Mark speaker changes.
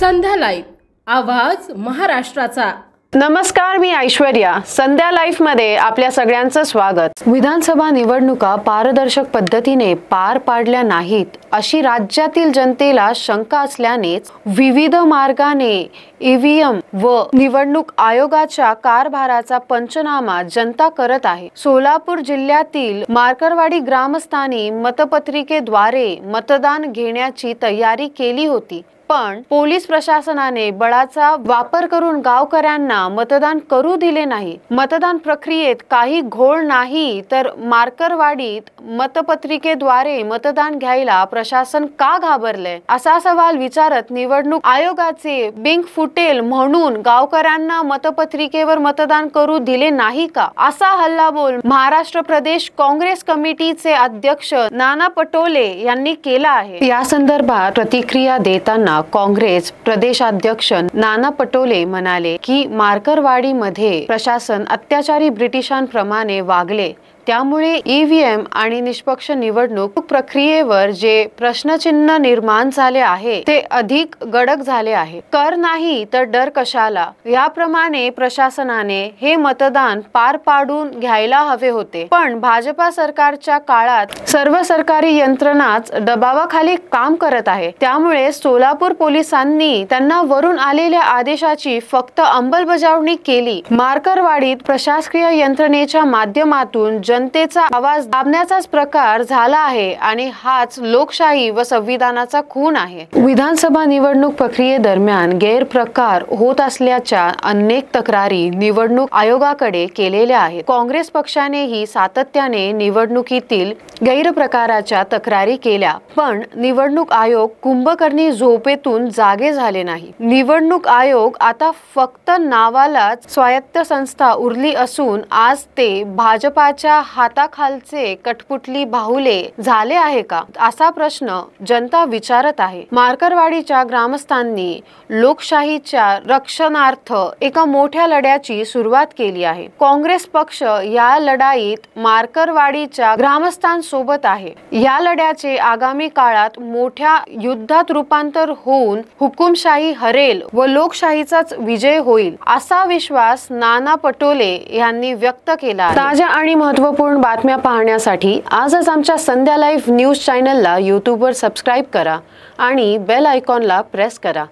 Speaker 1: संध्या live आवाज महाराष्ट्राचा।
Speaker 2: नमस्कार, मी ऐश्वर्या। संध्या लाईव्ह मध्ये आपल्या सगळ्यांचं स्वागत। विधानसभा निवडणुका पारदर्शक पद्धतीने पार पाडल्या नाहीत अशी राज्यातील जनतेला शंका असल्यानेच विविध मार्गाने ईव्हीएम व निवडणूक आयोगाच्या कारभाराचा पंचनामा जनता करत आहे। सोलापूर जिल्ह्यातील मार्करवाडी ग्रामस्थांनी मतपत्रिकेद्वारे मतदान घेण्याची तयारी केली होती, पण पोलीस प्रशासनाने बळाचा वापर करून गावकऱ्यांना मतदान करू दिले नाही। मतदान प्रक्रियेत काही घोळ नाही तर मार्करवाडीत मतपत्रिकेद्वारे मतदान घ्यायला प्रशासन का घाबरले असा सवाल विचारत निवडणूक आयोगाचे बिंग फुटेल म्हणून गावकऱ्यांना मतपत्रिकेवर मतदान करू दिले नाही का असा हल्लाबोल महाराष्ट्र प्रदेश काँग्रेस कमिटीचे अध्यक्ष नाना पटोले यांनी केला आहे। या संदर्भात प्रतिक्रिया देताना काँग्रेस प्रदेशाध्यक्ष नाना पटोले म्हणाले की मार्करवाडीमध्ये प्रशासन अत्याचारी ब्रिटिशांप्रमाणे वागले, त्यामुळे ईव्हीएम आणि निष्पक्ष निवडणूक प्रक्रियेवर जे प्रश्नचिन्ह निर्माण झाले आहे ते अधिक गडक झाले आहे। कर नाही तर डर कशाला याप्रमाणे प्रशासनाने हे मतदान पार पाडून घ्यायला हवे होते, पण भाजपा सरकारच्या काळात सर्व सरकारी यंत्रणाच दबावाखाली काम करत आहे। त्यामुळे सोलापूर पोलिसांनी त्यांना वरून आलेल्या आदेशाची फक्त अंमलबजावणी केली। मार्करवाडीत प्रशासकीय यंत्रणेच्या माध्यमातून जनतेचा आवाज दाबण्याचाच प्रकार झाला आहे आणि हाच लोकशाही व संविधानाचा खून आहे। विधानसभा निवडणूक प्रक्रियेदरम्यान गैरप्रकार होत असल्याच्या अनेक तक्रारी निवडणूक आयोगाकडे केलेल्या आहेत। काँग्रेस पक्षानेही सातत्याने निवडणुकीतील गैरप्रकाराच्या तक्रारी केल्या, पण निवडणूक आयोग कुंभकर्णी झोपेतून जागे झाले नाही। निवडणूक आयोग आता फक्त नावालाच स्वायत्त संस्था उरली असून आज ते भाजपाच्या हाताखालचे कठपुतली बाहुले झाले आहे का असा प्रश्न जनता विचारत आहे। मार्करवाडीच्या ग्रामस्थांनी लोकशाहीच्या रक्षणार्थ एका मोठ्या लढ्याची सुरुवात केली आहे। काँग्रेस पक्ष या लढाईत मार्करवाडीच्या ग्रामस्थांसोबत आहे। या लढ्याचे आगामी काळात मोठ्या युद्धात रूपांतर होऊन हुकुमशाही हरेल व लोकशाहीचाच विजय होईल असा विश्वास नाना पटोले यांनी व्यक्त केला। ताज्या आणि महत्त्वपूर्ण बातम्या पाहण्यासाठी आजच आमच्या संध्या लाईव्ह न्यूज चॅनलला यूट्यूबवर सबस्क्राईब करा आणि बेल आयकॉनला प्रेस करा।